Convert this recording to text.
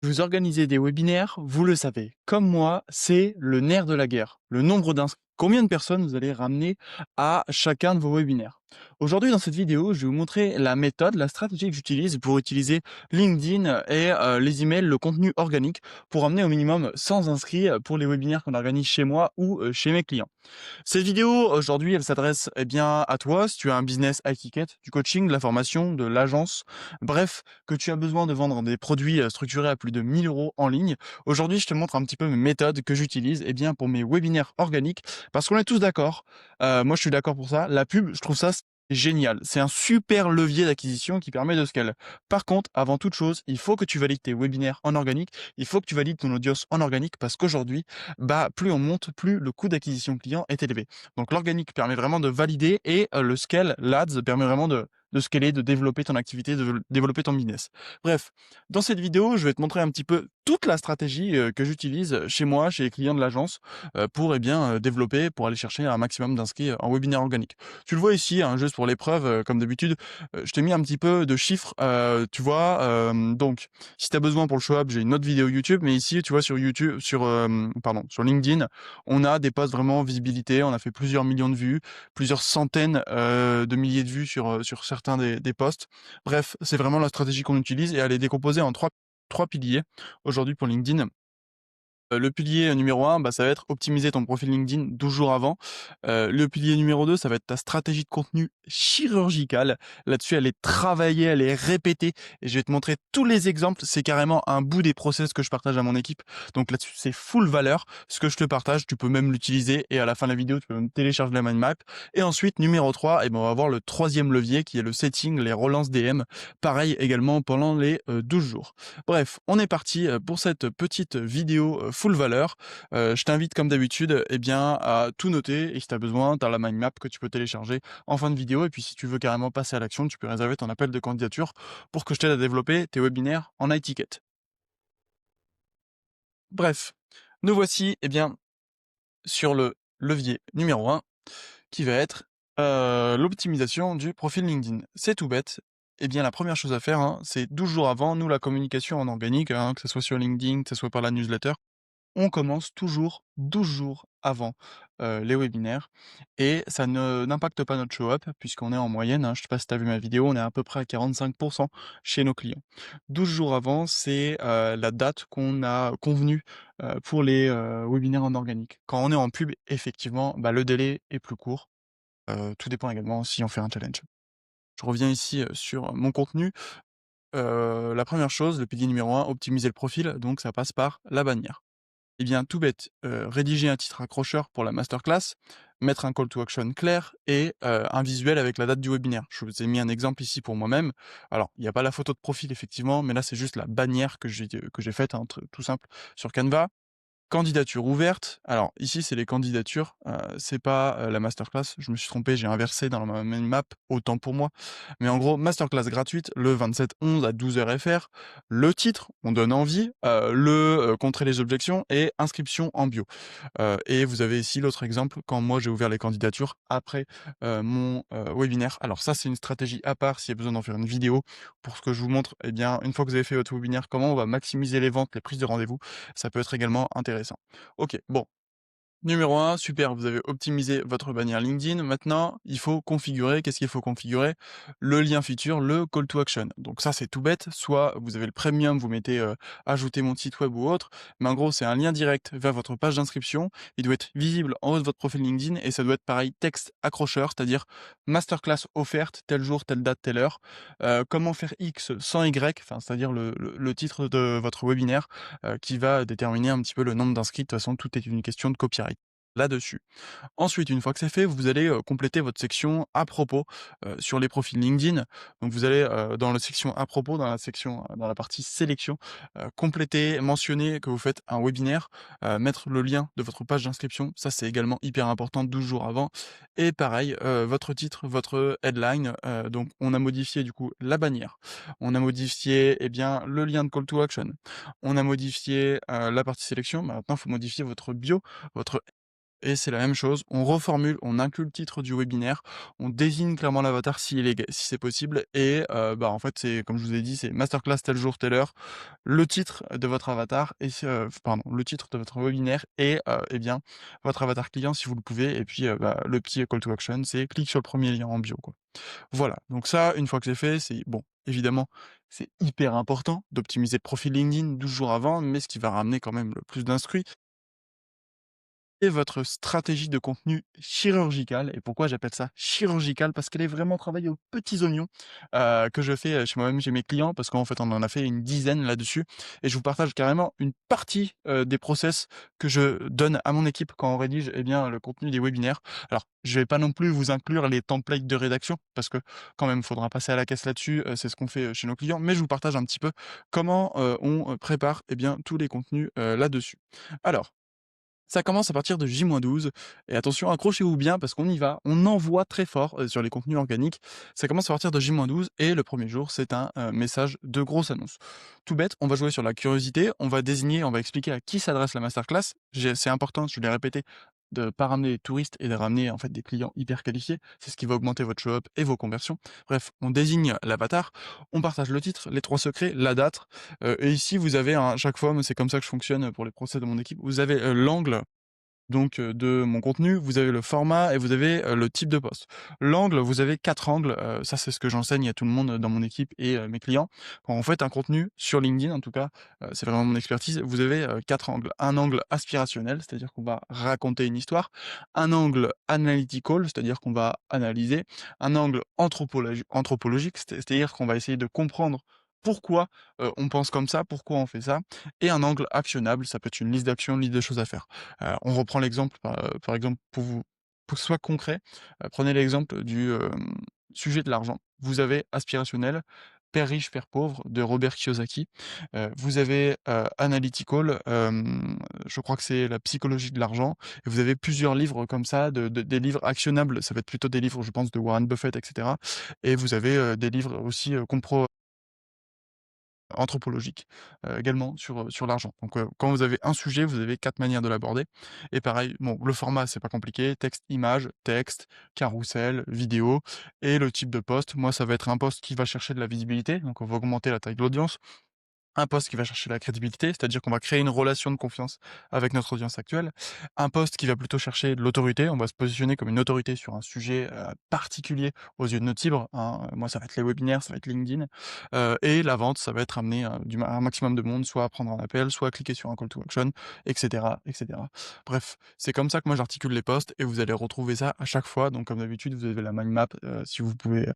Vous organisez des webinaires, vous le savez. Comme moi, c'est le nerf de la guerre. Le nombre d'inscrits. Combien de personnes vous allez ramener à chacun de vos webinaires? Aujourd'hui, dans cette vidéo, je vais vous montrer la méthode, la stratégie que j'utilise pour utiliser LinkedIn et les emails, le contenu organique pour amener au minimum 100 inscrits pour les webinaires qu'on organise chez moi ou chez mes clients. Cette vidéo, aujourd'hui, elle s'adresse bien à toi, si tu as un business high ticket, du coaching, de la formation, de l'agence, bref, que tu as besoin de vendre des produits structurés à plus de 1 000 € en ligne. Aujourd'hui, je te montre un petit peu mes méthodes que j'utilise pour mes webinaires organiques, parce qu'on est tous d'accord, moi je suis d'accord pour ça, la pub, je trouve ça génial. C'est un super levier d'acquisition qui permet de scaler. Par contre, avant toute chose, il faut que tu valides tes webinaires en organique, il faut que tu valides ton audience en organique, parce qu'aujourd'hui, plus on monte, plus le coût d'acquisition client est élevé. Donc l'organique permet vraiment de valider et le scale, l'Ads permet vraiment de scaler, de développer ton activité, de développer ton business. Bref, dans cette vidéo, je vais te montrer un petit peu toute la stratégie que j'utilise chez moi, chez les clients de l'agence, pour développer, pour aller chercher un maximum d'inscrits en webinaire organique. Tu le vois ici, hein, juste pour l'épreuve, comme d'habitude, je t'ai mis un petit peu de chiffres, tu vois. Donc, si tu as besoin pour le show-up, j'ai une autre vidéo YouTube, mais ici, tu vois, sur YouTube, sur LinkedIn, on a des posts vraiment visibilité. On a fait plusieurs millions de vues, plusieurs centaines de milliers de vues sur certains des posts. Bref, c'est vraiment la stratégie qu'on utilise et elle est décomposée en trois piliers aujourd'hui pour LinkedIn. Le pilier numéro un, ça va être optimiser ton profil LinkedIn 12 jours avant. Le pilier numéro 2, ça va être ta stratégie de contenu chirurgicale. Là-dessus, elle est travaillée, elle est répétée et je vais te montrer tous les exemples. C'est carrément un bout des process que je partage à mon équipe. Donc là-dessus, c'est full valeur. Ce que je te partage, tu peux même l'utiliser et à la fin de la vidéo, tu peux même télécharger la mind map. Et ensuite, numéro 3, on va avoir le troisième levier qui est le setting, les relances DM. Pareil également pendant les 12 jours. Bref, on est parti pour cette petite vidéo full valeur. Je t'invite comme d'habitude à tout noter et si tu as besoin, tu as la mind map que tu peux télécharger en fin de vidéo et puis si tu veux carrément passer à l'action, tu peux réserver ton appel de candidature pour que je t'aide à développer tes webinaires en high ticket. Bref, nous voici sur le levier numéro 1 qui va être l'optimisation du profil LinkedIn. C'est tout bête. La première chose à faire, hein, c'est 12 jours avant, nous, la communication en organique, hein, que ce soit sur LinkedIn, que ce soit par la newsletter, on commence toujours 12 jours avant les webinaires et ça ne n'impacte pas notre show up puisqu'on est en moyenne, hein, je sais pas si tu as vu ma vidéo, on est à peu près à 45 chez nos clients. 12 jours avant, c'est la date qu'on a convenue pour les webinaires en organique. Quand on est en pub, effectivement, le délai est plus court. Tout dépend également si on fait un challenge. Je reviens ici, sur mon contenu. La première chose, le pilier numéro un, optimiser le profil, donc ça passe par la bannière. Tout bête, rédiger un titre accrocheur pour la masterclass, mettre un call to action clair et un visuel avec la date du webinaire. Je vous ai mis un exemple ici pour moi-même. Alors, il n'y a pas la photo de profil effectivement, mais là, c'est juste la bannière que j'ai faite, hein, tout simple sur Canva. Candidature ouverte. Alors ici, c'est les candidatures, c'est pas, la masterclass. Je me suis trompé, j'ai inversé dans ma main map, autant pour moi. Mais en gros, masterclass gratuite le 27/11 à 12 h FR. Le titre, on donne envie, contrer les objections et inscription en bio. Et vous avez ici l'autre exemple, quand moi j'ai ouvert les candidatures après, mon, webinaire. Alors ça, c'est une stratégie à part, s'il y a besoin d'en faire une vidéo pour que je vous montre, une fois que vous avez fait votre webinaire, comment on va maximiser les ventes, les prises de rendez-vous. Ça peut être également intéressant. OK, bon, numéro un, super, vous avez optimisé votre bannière LinkedIn. Maintenant, il faut configurer. Qu'est-ce qu'il faut configurer? Le lien feature, le call to action. Donc ça, c'est tout bête. Soit vous avez le premium, vous mettez ajouter mon site web ou autre. Mais en gros, c'est un lien direct vers votre page d'inscription. Il doit être visible en haut de votre profil LinkedIn et ça doit être pareil, texte accrocheur, c'est-à-dire masterclass offerte, tel jour, telle date, telle heure. Comment faire X sans Y, enfin, c'est-à-dire le titre de votre webinaire qui va déterminer un petit peu le nombre d'inscrits. De toute façon, tout est une question de copyright là-dessus. Ensuite, une fois que c'est fait, vous allez, compléter votre section à propos, sur les profils LinkedIn. Donc vous allez, dans la section à propos, dans la partie sélection, compléter, mentionner que vous faites un webinaire, mettre le lien de votre page d'inscription. Ça, c'est également hyper important 12 jours avant et pareil, votre titre, votre headline, donc on a modifié du coup la bannière. On a modifié, le lien de call to action. On a modifié, la partie sélection. Maintenant, il faut modifier votre bio, votre et c'est la même chose. On reformule, on inclut le titre du webinaire, on désigne clairement l'avatar si c'est possible et bah, en fait, c'est comme je vous ai dit, c'est masterclass tel jour, telle heure, le titre de votre avatar et pardon, le titre de votre webinaire et eh bien, votre avatar client si vous le pouvez et puis, bah, le petit call to action, c'est clique sur le premier lien en bio, quoi. Voilà, donc ça, une fois que c'est fait, c'est bon, évidemment, c'est hyper important d'optimiser le profil LinkedIn 12 jours avant, mais ce qui va ramener quand même le plus d'inscrits et votre stratégie de contenu chirurgicale. Et pourquoi j'appelle ça chirurgicale? Parce qu'elle est vraiment travaillée aux petits oignons, que je fais, chez moi-même, chez mes clients, parce qu'en fait, on en a fait une dizaine là-dessus et je vous partage carrément une partie, des process que je donne à mon équipe quand on rédige, eh bien, le contenu des webinaires. Alors, je vais pas non plus vous inclure les templates de rédaction parce que quand même, faudra passer à la caisse là-dessus, c'est ce qu'on fait, chez nos clients, mais je vous partage un petit peu comment, on, prépare, eh bien, tous les contenus, là-dessus. Alors ça commence à partir de J-12 et attention, accrochez-vous bien parce qu'on y va, on envoie très fort, sur les contenus organiques. Ça commence à partir de J-12 et le premier jour, c'est un, message de grosse annonce. Tout bête, on va jouer sur la curiosité, on va désigner, on va expliquer à qui s'adresse la masterclass. C'est important, je l'ai répété, de pas ramener des touristes et de ramener, en fait, des clients hyper qualifiés. C'est ce qui va augmenter votre show up et vos conversions. Bref, on désigne l'avatar, on partage le titre, les 3 secrets, la date, et ici vous avez chaque fois, moi c'est comme ça que je fonctionne, pour les procès de mon équipe, vous avez, l'angle donc de mon contenu, vous avez le format et vous avez, le type de post. L'angle, vous avez 4 angles, ça c'est ce que j'enseigne à tout le monde dans mon équipe et mes clients. Quand on fait un contenu sur LinkedIn en tout cas, c'est vraiment mon expertise, vous avez, 4 angles. Un angle aspirationnel, c'est-à-dire qu'on va raconter une histoire. Un angle analytical, c'est-à-dire qu'on va analyser. Un angle anthropologique, c'est-à-dire qu'on va essayer de comprendre pourquoi, on pense comme ça, pourquoi on fait ça. Et un angle actionnable, ça peut être une liste d'actions, une liste de choses à faire. On reprend l'exemple, par exemple, pour que ce soit concret, prenez l'exemple du, sujet de l'argent. Vous avez Aspirationnel, Père riche, père pauvre de Robert Kiyosaki. Vous avez, Analytical, je crois que c'est la psychologie de l'argent et vous avez plusieurs livres comme ça, des livres actionnables, ça va être plutôt des livres, je pense, de Warren Buffett et cetera et vous avez, des livres aussi, anthropologique, également sur l'argent. Donc, quand vous avez un sujet, vous avez 4 manières de l'aborder et pareil, bon, le format, c'est pas compliqué, texte, image, texte, carrousel, vidéo et le type de post. Moi, ça va être un post qui va chercher de la visibilité, donc on va augmenter la taille de l'audience. Un post qui va chercher la crédibilité, c'est-à-dire qu'on va créer une relation de confiance avec notre audience actuelle. Un post qui va plutôt chercher de l'autorité, on va se positionner comme une autorité sur un sujet, particulier aux yeux de notre cible, hein. Moi, ça va être les webinaires, ça va être LinkedIn, et la vente, ça va être amener, un maximum de monde, soit à prendre un appel, soit à cliquer sur un call to action et cetera et cetera. Bref, c'est comme ça que moi j'articule les posts et vous allez retrouver ça à chaque fois. Donc comme d'habitude, vous avez la mind map, si vous pouvez